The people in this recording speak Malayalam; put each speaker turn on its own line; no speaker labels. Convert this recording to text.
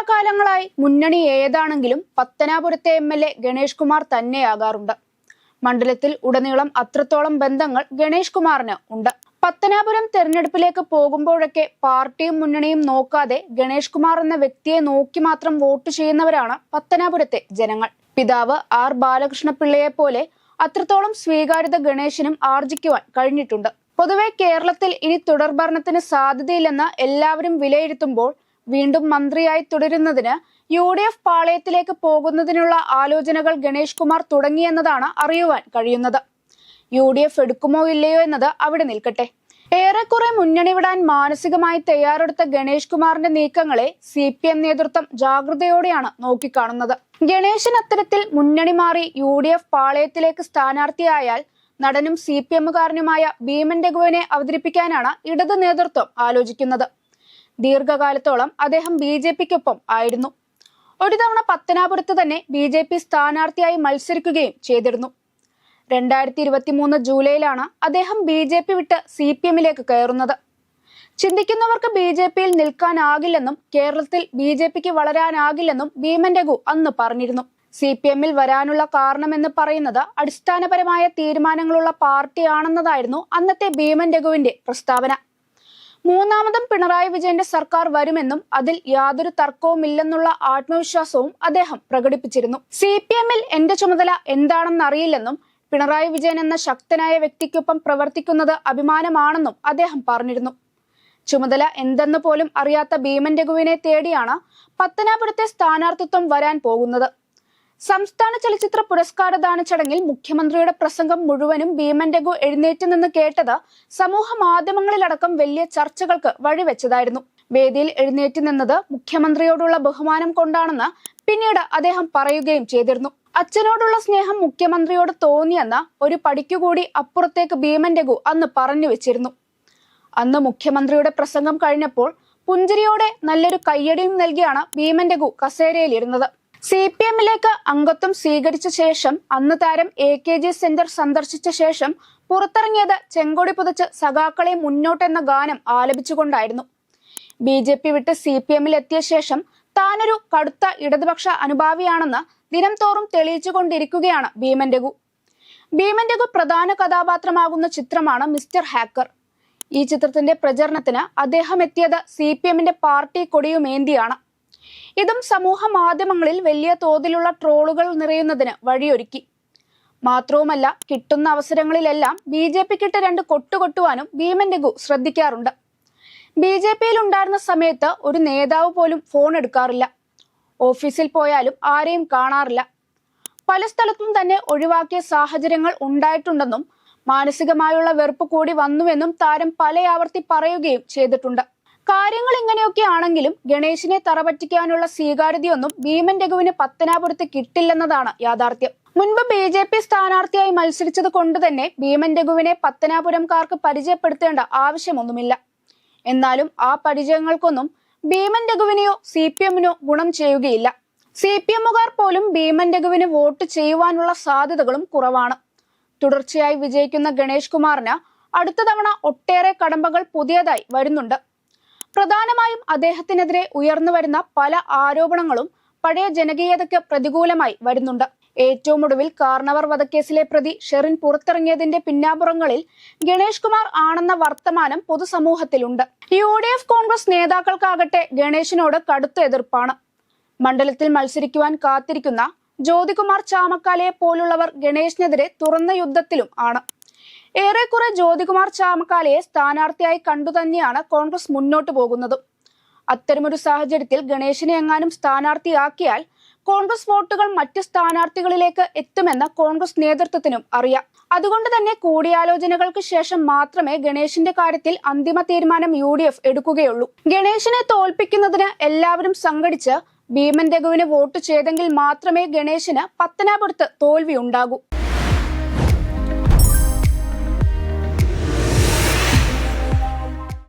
കാലാകാലങ്ങളായി മുന്നണി ഏതാണെങ്കിലും പത്തനാപുരത്തെ എംഎൽഎ ഗണേഷ് കുമാർ തന്നെയാകാറുണ്ട്. മണ്ഡലത്തിൽ ഉടനീളം അത്രത്തോളം ബന്ധങ്ങൾ ഗണേഷ് കുമാറിന് ഉണ്ട്. പത്തനാപുരം തെരഞ്ഞെടുപ്പിലേക്ക് പോകുമ്പോഴൊക്കെ പാർട്ടിയും മുന്നണിയും നോക്കാതെ ഗണേഷ് കുമാർ എന്ന വ്യക്തിയെ നോക്കി മാത്രം വോട്ട് ചെയ്യുന്നവരാണ് പത്തനാപുരത്തെ ജനങ്ങൾ. പിതാവ് ആർ ബാലകൃഷ്ണപിള്ളയെ പോലെ അത്രത്തോളം സ്വീകാര്യത ഗണേശിനും ആർജിക്കുവാൻ കഴിഞ്ഞിട്ടുണ്ട്. പൊതുവെ കേരളത്തിൽ ഇനി തുടർഭരണത്തിന് സാധ്യതയില്ലെന്ന് എല്ലാവരും വിലയിരുത്തുമ്പോൾ വീണ്ടും മന്ത്രിയായി തുടരുന്നതിന് UDF പാളയത്തിലേക്ക് പോകുന്നതിനുള്ള ആലോചനകൾ ഗണേഷ് കുമാർ തുടങ്ങിയെന്നതാണ് അറിയുവാൻ കഴിയുന്നത്. UDF എടുക്കുമോ ഇല്ലയോ എന്നത് അവിടെ നിൽക്കട്ടെ. ഏറെക്കുറെ മുന്നണി വിടാൻ മാനസികമായി തയ്യാറെടുത്ത ഗണേഷ് കുമാറിന്റെ നീക്കങ്ങളെ CPM നേതൃത്വം ജാഗ്രതയോടെയാണ് നോക്കിക്കാണുന്നത്. ഗണേശൻ അത്തരത്തിൽ മുന്നണി മാറി UDF പാളയത്തിലേക്ക് സ്ഥാനാർത്ഥിയായാൽ നടനും CPMകാരനുമായ ഭീമൻ രഘുവിനെ അവതരിപ്പിക്കാനാണ് ഇടത് നേതൃത്വം ആലോചിക്കുന്നത്. ദീർഘകാലത്തോളം അദ്ദേഹം BJPക്കൊപ്പം ആയിരുന്നു. ഒരു തവണ പത്തനാപുരത്ത് തന്നെ BJP സ്ഥാനാർത്ഥിയായി മത്സരിക്കുകയും ചെയ്തിരുന്നു. 2023 ജൂലൈയിലാണ് അദ്ദേഹം BJP വിട്ട് CPMലേക്ക് കയറുന്നത്. ചിന്തിക്കുന്നവർക്ക് BJPയിൽ നിൽക്കാനാകില്ലെന്നും കേരളത്തിൽ BJPക്ക് വളരാനാകില്ലെന്നും ഭീമൻ രഘു അന്ന് പറഞ്ഞിരുന്നു. CPMൽ വരാനുള്ള കാരണമെന്ന് പറയുന്നത് അടിസ്ഥാനപരമായ തീരുമാനങ്ങളുള്ള പാർട്ടിയാണെന്നതായിരുന്നു അന്നത്തെ ഭീമൻ രഘുവിന്റെ പ്രസ്താവന. മൂന്നാമതും പിണറായി വിജയന്റെ സർക്കാർ വരുമെന്നും അതിൽ യാതൊരു തർക്കവുമില്ലെന്നുള്ള ആത്മവിശ്വാസവും അദ്ദേഹം പ്രകടിപ്പിച്ചിരുന്നു. CPMൽ എന്റെ ചുമതല എന്താണെന്നറിയില്ലെന്നും പിണറായി വിജയൻ എന്ന ശക്തനായ വ്യക്തിക്കൊപ്പം പ്രവർത്തിക്കുന്നത് അഭിമാനമാണെന്നും അദ്ദേഹം പറഞ്ഞിരുന്നു. ചുമതല എന്തെന്ന് പോലും അറിയാത്ത ഭീമൻ രഘുവിനെ തേടിയാണ് പത്തനാപുരത്തെ സ്ഥാനാർത്ഥിത്വം വരാൻ പോകുന്നത്. സംസ്ഥാന ചലച്ചിത്ര പുരസ്കാരദാന ചടങ്ങിൽ മുഖ്യമന്ത്രിയുടെ പ്രസംഗം മുഴുവനും ഭീമൻ രഘു എഴുന്നേറ്റ് നിന്ന് കേട്ടത് സമൂഹ മാധ്യമങ്ങളിലടക്കം വലിയ ചർച്ചകൾക്ക് വഴിവെച്ചതായിരുന്നു. വേദിയിൽ എഴുന്നേറ്റ് നിന്നത് മുഖ്യമന്ത്രിയോടുള്ള ബഹുമാനം കൊണ്ടാണെന്ന് പിന്നീട് അദ്ദേഹം പറയുകയും ചെയ്തിരുന്നു. അച്ഛനോടുള്ള സ്നേഹം മുഖ്യമന്ത്രിയോട് തോന്നിയെന്ന ഒരു പടിക്കുകൂടി അപ്പുറത്തേക്ക് ഭീമൻ രഘു അന്ന് പറഞ്ഞു വെച്ചിരുന്നു. അന്ന് മുഖ്യമന്ത്രിയുടെ പ്രസംഗം കഴിഞ്ഞപ്പോൾ പുഞ്ചിരിയോടെ നല്ലൊരു കയ്യടിയും നൽകിയാണ് ഭീമൻ രഘു കസേരയിലിരുന്നത്. CPMലേക്ക് അംഗത്വം സ്വീകരിച്ച ശേഷം അന്ന് താരം AKG സെന്റർ സന്ദർശിച്ച ശേഷം പുറത്തിറങ്ങിയത് ചെങ്കൊടി പുതച്ച് സഖാക്കളെ മുന്നോട്ടെന്ന ഗാനം ആലപിച്ചുകൊണ്ടായിരുന്നു. BJP വിട്ട് CPMൽ എത്തിയ ശേഷം താനൊരു കടുത്ത ഇടതുപക്ഷ അനുഭാവിയാണെന്ന് ദിനം തോറും തെളിയിച്ചുകൊണ്ടിരിക്കുകയാണ് ഭീമൻ രഘു. ഭീമൻ രഘു പ്രധാന കഥാപാത്രമാകുന്ന ചിത്രമാണ് മിസ്റ്റർ ഹാക്കർ. ഈ ചിത്രത്തിന്റെ പ്രചരണത്തിന് അദ്ദേഹം എത്തിയത് CPMന്റെ പാർട്ടി കൊടിയുമേന്തിയാണ്. ഇതും സമൂഹ മാധ്യമങ്ങളിൽ വലിയ തോതിലുള്ള ട്രോളുകൾ നിറയുന്നതിന് വഴിയൊരുക്കി. മാത്രവുമല്ല, കിട്ടുന്ന അവസരങ്ങളിലെല്ലാം BJPക്കിട്ട് 2 കൊട്ടുകൊട്ടുവാനും ഭീമൻ രഘു ശ്രദ്ധിക്കാറുണ്ട്. BJPയിൽ ഉണ്ടായിരുന്ന സമയത്ത് ഒരു നേതാവ് പോലും ഫോൺ എടുക്കാറില്ല. ഓഫീസിൽ പോയാലും ആരെയും കാണാറില്ല. പല സ്ഥലത്തും തന്നെ ഒഴിവാക്കിയ സാഹചര്യങ്ങൾ ഉണ്ടായിട്ടുണ്ടെന്നും മാനസികമായുള്ള വെറുപ്പ് കൂടി വന്നുവെന്നും താരം പലയാവർത്തി പറയുകയും ചെയ്തിട്ടുണ്ട്. കാര്യങ്ങൾ ഇങ്ങനെയൊക്കെ ആണെങ്കിലും ഗണേശിനെ തറപറ്റിക്കാനുള്ള സ്വീകാര്യതയൊന്നും ഭീമൻ രഘുവിന് പത്തനാപുരത്ത് കിട്ടില്ലെന്നതാണ് യാഥാർത്ഥ്യം. മുൻപ് BJP സ്ഥാനാർത്ഥിയായി മത്സരിച്ചത് കൊണ്ട് തന്നെ ഭീമൻ രഘുവിനെ പത്തനാപുരംകാർക്ക് പരിചയപ്പെടുത്തേണ്ട ആവശ്യമൊന്നുമില്ല. എന്നാലും ആ പരിചയങ്ങൾക്കൊന്നും ഭീമൻ രഘുവിനെയോ CPMനോ ഗുണം ചെയ്യുകയില്ല. CPMകാർ പോലും ഭീമൻ രഘുവിന് വോട്ട് ചെയ്യുവാനുള്ള സാധ്യതകളും കുറവാണ്. തുടർച്ചയായി വിജയിക്കുന്ന ഗണേഷ് കുമാറിന് അടുത്ത തവണ ഒട്ടേറെ കടമ്പകൾ പുതിയതായി വരുന്നുണ്ട്. പ്രധാനമായും അദ്ദേഹത്തിനെതിരെ ഉയർന്നു വരുന്ന പല ആരോപണങ്ങളും പഴയ ജനകീയതയ്ക്ക് പ്രതികൂലമായി വരുന്നുണ്ട്. ഏറ്റവും ഒടുവിൽ കാർണവർ വധക്കേസിലെ പ്രതി ഷെറിൻ പുറത്തിറങ്ങിയതിന്റെ പിന്നാമ്പുറങ്ങളിൽ ഗണേഷ് കുമാർ ആണെന്ന വർത്തമാനം പൊതുസമൂഹത്തിലുണ്ട്. UDF കോൺഗ്രസ് നേതാക്കൾക്കാകട്ടെ ഗണേശിനോട് കടുത്ത എതിർപ്പാണ്. മണ്ഡലത്തിൽ മത്സരിക്കുവാൻ കാത്തിരിക്കുന്ന ജ്യോതികുമാർ ചാമക്കാലയെ പോലുള്ളവർ ഗണേശിനെതിരെ തുറന്ന യുദ്ധത്തിലും ആണ്. ഏറെക്കുറെ ജ്യോതികുമാർ ചാമക്കാലയെ സ്ഥാനാർത്ഥിയായി കണ്ടുതന്നെയാണ് കോൺഗ്രസ് മുന്നോട്ടു പോകുന്നത്. അത്തരമൊരു സാഹചര്യത്തിൽ ഗണേശിനെ എങ്ങാനും സ്ഥാനാർത്ഥിയാക്കിയാൽ കോൺഗ്രസ് വോട്ടുകൾ മറ്റ് സ്ഥാനാർത്ഥികളിലേക്ക് എത്തുമെന്ന് കോൺഗ്രസ് നേതൃത്വത്തിനും അറിയാം. അതുകൊണ്ട് തന്നെ കൂടിയാലോചനകൾക്ക് ശേഷം മാത്രമേ ഗണേശിന്റെ കാര്യത്തിൽ അന്തിമ തീരുമാനം UDF എടുക്കുകയുള്ളൂ. ഗണേശിനെ തോൽപ്പിക്കുന്നതിന് എല്ലാവരും സംഘടിച്ച് ഭീമൻ രഘുവിന് വോട്ട് ചെയ്തെങ്കിൽ മാത്രമേ ഗണേശിന് പത്തനാപുരത്ത് തോൽവി ഉണ്ടാകൂ.